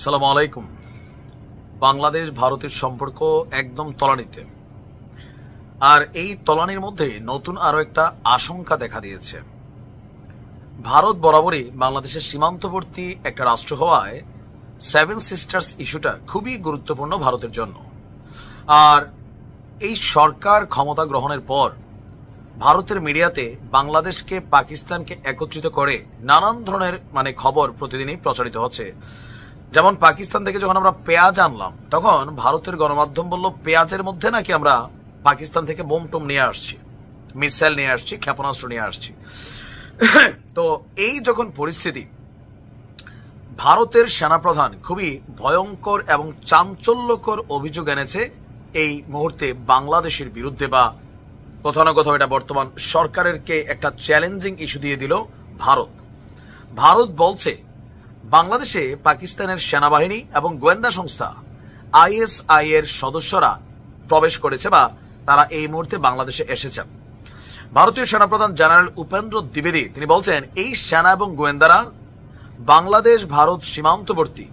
সালামু আলাইকুম। বাংলাদেশ ভারতের সম্পর্ক একদম তলানিতে, আর এই তলানির মধ্যে নতুন আরো একটা আশঙ্কা দেখা দিয়েছে। ভারত বরাবরই বাংলাদেশের সীমান্তবর্তী একটা রাষ্ট্র হওয়ায় সেভেন সিস্টার্স ইস্যুটা খুবই গুরুত্বপূর্ণ ভারতের জন্য। আর এই সরকার ক্ষমতা গ্রহণের পর ভারতের মিডিয়াতে বাংলাদেশকে পাকিস্তানকে একত্রিত করে নানান ধরনের খবর প্রতিদিনই প্রচারিত হচ্ছে। যেমন পাকিস্তান থেকে যখন আমরা পেঁয়াজ আনলাম, তখন ভারতের গণমাধ্যম বলল পেঁয়াজের মধ্যে নাকি আমরা পাকিস্তান থেকে বোম টোম নিয়ে আসছি, মিসাইল নিয়ে আসছি, ক্ষেপণাস্ত্র নিয়ে আসছি। তো এই যখন পরিস্থিতি, ভারতের সেনাপ্রধান খুবই ভয়ঙ্কর এবং চাঞ্চল্যকর অভিযোগ এনেছে এই মুহূর্তে বাংলাদেশের বিরুদ্ধে, বা কোথাও না কোথাও এটা বর্তমান সরকারেরকে একটা চ্যালেঞ্জিং ইস্যু দিয়ে দিল ভারত। ভারত বলছে বাংলাদেশে পাকিস্তানের সেনাবাহিনী এবং গোয়েন্দা সংস্থা আইএসআই এর সদস্যরা প্রবেশ করেছে, বা তারা এই মুহূর্তে বাংলাদেশে এসেছেন। ভারতীয় সেনাপ্রধান জেনারেল উপেন্দ্র দ্বিবেদী তিনি বলছেন এই সেনা এবং গোয়েন্দারা বাংলাদেশ ভারত সীমান্তবর্তী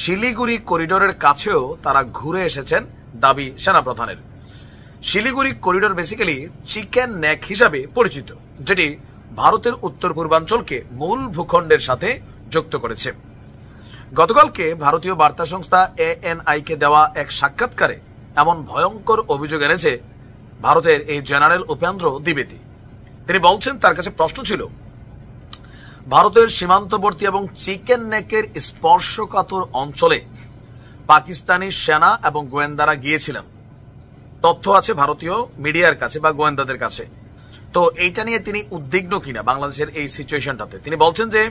শিলিগুড়ি করিডোরের কাছেও তারা ঘুরে এসেছেন। দাবি সেনাপ্রধানের। Siliguri corridor basically chicken neck হিসাবে পরিচিত, যেটি ভারতের উত্তর পূর্বাঞ্চলকে মূল ভূখণ্ডের সাথে যুক্ত করেছে। গতকালকে ভারতীয় বার্তা সংস্থা ANI কে দেওয়া এক সাক্ষাৎকারে এমন ভয়ঙ্কর অভিযোগ এনেছে ভারতের এই জেনারেল উপেন্দ্র দ্বিবেদী। তিনি বলছেন তার কাছে প্রশ্ন ছিল ভারতের সীমান্তবর্তী এবং চিকেন নেকের স্পর্শকাতর অঞ্চলে পাকিস্তানি সেনা এবং গোয়েন্দারা গিয়েছিলেন। তথ্য আছে ভারতীয় মিডিয়ার কাছে বা গোয়েন্দাদের কাছে। তো এইটা নিয়ে তিনি উদ্বিগ্ন কিনা বাংলাদেশের এই সিচুয়েশনটাতে, তিনি বলছেন যে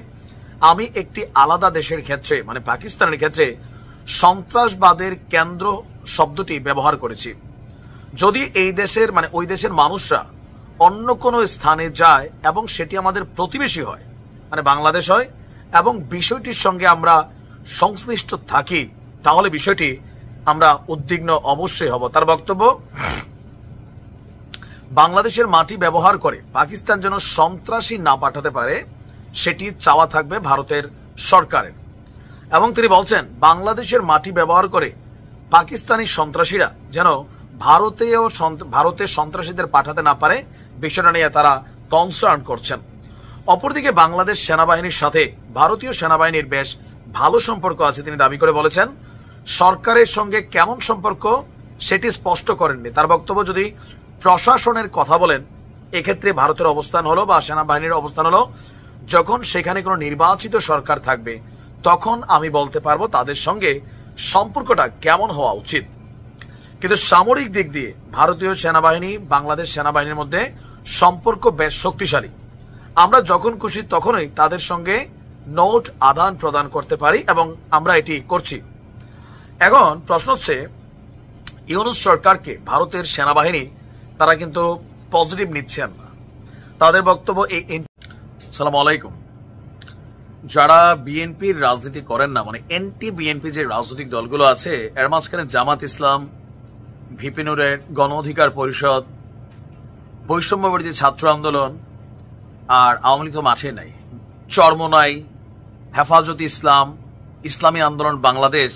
আমি একটি আলাদা দেশের ক্ষেত্রে পাকিস্তানের ক্ষেত্রে সন্ত্রাসবাদের কেন্দ্র শব্দটি ব্যবহার করেছি। যদি এই দেশের ওই দেশের মানুষরা অন্য কোনো স্থানে যায় এবং সেটি আমাদের প্রতিবেশী হয়, বাংলাদেশ হয়, এবং বিষয়টির সঙ্গে আমরা সংশ্লিষ্ট থাকি, তাহলে বিষয়টি আমরা উদ্বিগ্ন অবশ্যই হব। তার বক্তব্য, বাংলাদেশের মাটি ব্যবহার করে পাকিস্তান যেন সন্ত্রাসী না পাঠাতে পারে সেটি চাওয়া থাকবে ভারতের সরকারের। এবং তিনি বলছেন বাংলাদেশের মাটি ব্যবহার করে পাকিস্তানি সন্ত্রাসীরা যেন ভারতে সন্ত্রাসীদের পাঠাতে না পারে, বিষয়টা নিয়ে তারা কনসার্ন করছেন। অপরদিকে বাংলাদেশ সেনাবাহিনীর সাথে ভারতীয় সেনাবাহিনীর বেশ ভালো সম্পর্ক আছে তিনি দাবি করে বলেছেন। সরকারের সঙ্গে কেমন সম্পর্ক সেটি স্পষ্ট করেননি। তার বক্তব্য, যদি প্রশাসনের কথা বলেন, এক্ষেত্রে ভারতের অবস্থান হলো বা সেনাবাহিনীর অবস্থান হলো যখন সেখানে কোনো নির্বাচিত সরকার থাকবে, তখন আমি বলতে পারবো তাদের সঙ্গে সম্পর্কটা কেমন হওয়া উচিত। কিন্তু সামরিক দিক দিয়ে ভারতীয় সেনাবাহিনী বাংলাদেশ সেনাবাহিনীর মধ্যে সম্পর্ক বেশ শক্তিশালী। আমরা যখন খুশি তখনই তাদের সঙ্গে নোট আদান প্রদান করতে পারি এবং আমরা এটি করছি। এখন প্রশ্ন হচ্ছে, ইউনূস সরকারকে ভারতের সেনাবাহিনী তারা কিন্তু পজিটিভ নিচ্ছেন না। তাদের বক্তব্য আসসালামু আলাইকুম। যারা বিএনপির রাজনীতি করেন না, এনটি বিএনপি যে রাজনৈতিক দলগুলো আছে, এর মাঝখানে জামাত ইসলাম, ভিপি নুরের গণ অধিকার পরিষদ, বৈষম্যবিরোধী ছাত্র আন্দোলন, আর আওয়ামী লীগ তো মাঠে নাই, চরমোনাই, হেফাজত ইসলাম, ইসলামী আন্দোলন বাংলাদেশ,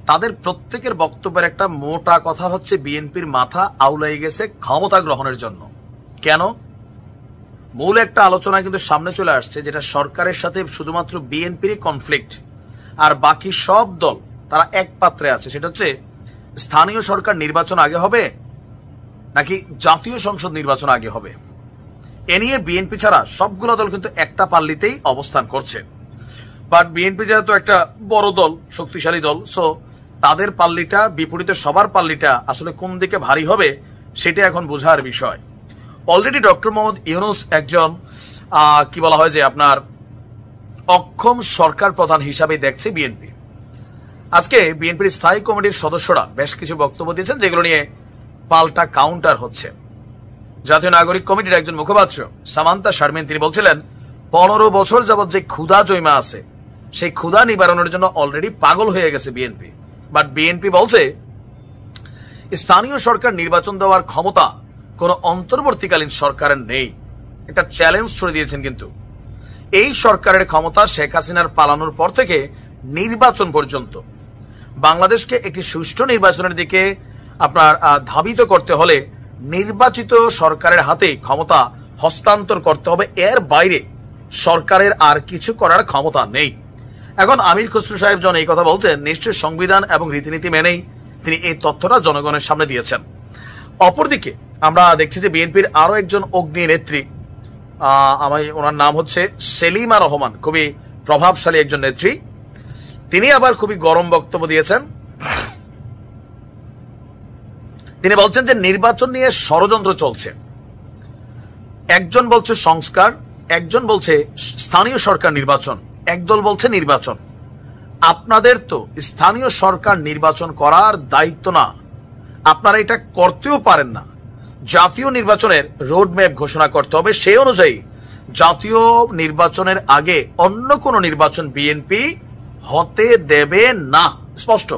তাদের প্রত্যেকের বক্তব্যের একটা মোটা কথা হচ্ছে বিএনপির মাথা আউলাই গেছে ক্ষমতা গ্রহণের জন্য। কেন? মূল একটা আলোচনা কিন্তু সামনে চলে আসছে, যেটা সরকারের সাথে শুধুমাত্র বিএনপিরই কনফ্লিক্ট, আর বাকি সব দল তারা এক পাত্রে আছে। সেটা হচ্ছে স্থানীয় সরকার নির্বাচন আগে হবে নাকি জাতীয় সংসদ নির্বাচন আগে হবে। এ নিয়ে বিএনপি ছাড়া সবগুলো দল কিন্তু একটা পাল্লিতেই অবস্থান করছে। বাট বিএনপি যেহেতু একটা বড় দল, শক্তিশালী দল, সো তাদের পাল্লিটা বিপরীতে সবার পাল্লিটা আসলে কোন দিকে ভারী হবে সেটা এখন বোঝার বিষয়। অলরেডি ডক্টর মোহাম্মদ ইউনূস একজন কি বলা হয় যে আপনার অক্ষম সরকার প্রধান হিসাবে দেখছে বিএনপি। আজকে বিএনপির স্থায়ী কমিটির সদস্যরা বেশ কিছু বক্তব্য দিয়েছেন, যেগুলো নিয়ে পাল্টা কাউন্টার হচ্ছে। জাতীয় নাগরিক কমিটির একজন মুখপাত্র সামান্তা শারমিন তিনি বলছিলেন 15 বছর যাবৎ যে ক্ষুধা জমা আছে, সেই ক্ষুধা নিবারণের জন্য অলরেডি পাগল হয়ে গেছে বিএনপি। বাট বিএনপি বলছে স্থানীয় সরকার নির্বাচন দেওয়ার ক্ষমতা কোন অন্তর্বর্তীকালীন সরকারের নেই। একটা চ্যালেঞ্জ ছড়ে দিয়েছেন। কিন্তু এই সরকারের ক্ষমতা শেখ হাসিনার পালানোর পর থেকে নির্বাচন পর্যন্ত। বাংলাদেশকে একটি সুষ্ঠু নির্বাচনের দিকে আপনার ধাবিত করতে হলে নির্বাচিত সরকারের হাতে ক্ষমতা হস্তান্তর করতে হবে, এর বাইরে সরকারের আর কিছু করার ক্ষমতা নেই। এখন আমির খসরু সাহেব যখন এই কথা বলছেন, নিশ্চয়ই সংবিধান এবং রীতিনীতি মেনেই তিনি এই তথ্যটা জনগণের সামনে দিয়েছেন। অপরদিকে আমরা দেখছি যে বিএনপির আরো একজন অগ্নি নেত্রী, ওনার নাম হচ্ছে সেলিমা রহমান, খুবই প্রভাবশালী একজন নেত্রী, তিনি আবার খুবই গরম বক্তব্য দিয়েছেন। তিনি বলছেন যে নির্বাচন নিয়ে ষড়যন্ত্র চলছে। একজন বলছে সংস্কার, একজন বলছে স্থানীয় সরকার নির্বাচন, একদল বলছে নির্বাচন। আপনাদের তো স্থানীয় সরকার নির্বাচন করার দায়িত্ব না, আপনারা এটা করতেও পারেন না। জাতীয় নির্বাচনের রোড ম্যাপ ঘোষণা করতে হবে, সেই অনুযায়ী জাতীয় নির্বাচনের আগে অন্য কোন নির্বাচন বিএনপি হতে দেবে না, স্পষ্ট।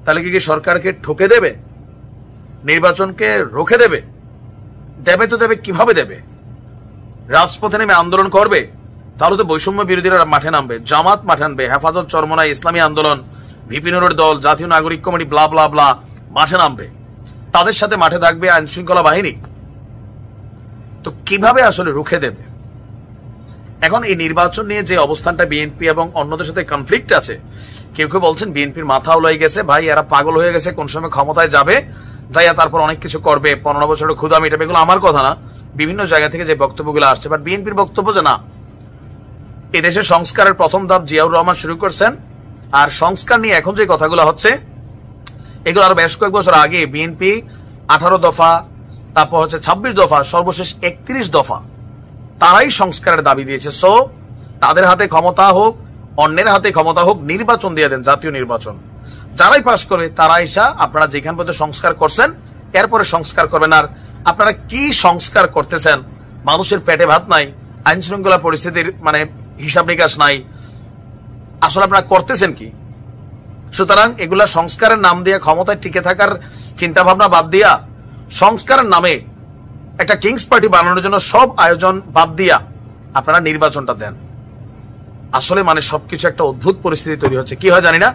তাহলে কি সরকারকে ঠকে দেবে, নির্বাচনকে রুখে দেবে? দেবে তো দেবে, কিভাবে দেবে? রাজপথে নেমে আন্দোলন করবে? তাহলে তো বৈষম্য বিরোধীরা মাঠে নামবে, জামাত মাঠে নামবে, হেফাজত চরমনাই, ইসলামী আন্দোলন, ভিপিনুরের দল, জাতীয় নাগরিক কমিটি, ব্লা ব্লা ব্লা মাঠে নামবে। তাদের সাথে মাঠে থাকবে আইন শৃঙ্খলা বাহিনী। তো কিভাবে আসলে রুখে দেবে? এখন এই নির্বাচন নিয়ে যে অবস্থানটা বিএনপি এবং অন্যদের সাথে কনফ্লিক্ট আছে, কেউ কেউ বলছেন বিএনপির মাথা উলাই গেছে, ভাই এরা পাগল হয়ে গেছে, কোন সময় ক্ষমতায় যাবে, যাইয়া তারপর অনেক কিছু করবে, 15 বছরের ক্ষুধা মিটাবে। এগুলো আমার কথা না, বিভিন্ন জায়গা থেকে যে বক্তব্যগুলো আসছে। বাট বিএনপির বক্তব্য যে না, এদেশের সংস্কারের প্রথম ধাপ জিয়াউর রহমান শুরু করছেন, আর সংস্কার নিয়ে এখন যে কথাগুলো হচ্ছে এগুলো আরো বেশ কয়েক বছর আগে বিএনপি 18 দফা, তারপর হচ্ছে 26 দফা, সর্বশেষ 31 দফা, তারাই সংস্কারের দাবি দিয়েছে। সো তাদের হাতে ক্ষমতা হোক, অন্যের হাতে ক্ষমতা হোক, নির্বাচন দিয়ে দেন, জাতীয় নির্বাচন। যারাই পাশ করবে তারা এসা আপনারা যেখান পর্যন্ত সংস্কার করছেন এরপরে সংস্কার করবেন। আর আপনারা কি সংস্কার করতেছেন? মানুষের পেটে ভাত নাই, আইন শৃঙ্খলা পরিস্থিতির মানে হিসাব নিকাশ নাই, আসলে আপনারা করতেছেন কি? সুতরাং এগুলা সংস্কারের নাম দিয়ে ক্ষমতায় টিকে থাকার চিন্তা ভাবনা বাদ দিয়া, সংস্কারের নামে একটা কিংস পার্টি বানানোর জন্য সব আয়োজন বাদ দিয়া আপনারা নির্বাচনটা দেন। আসলে মানে সবকিছু একটা অদ্ভুত পরিস্থিতি তৈরি হচ্ছে। কি হয় জানি না।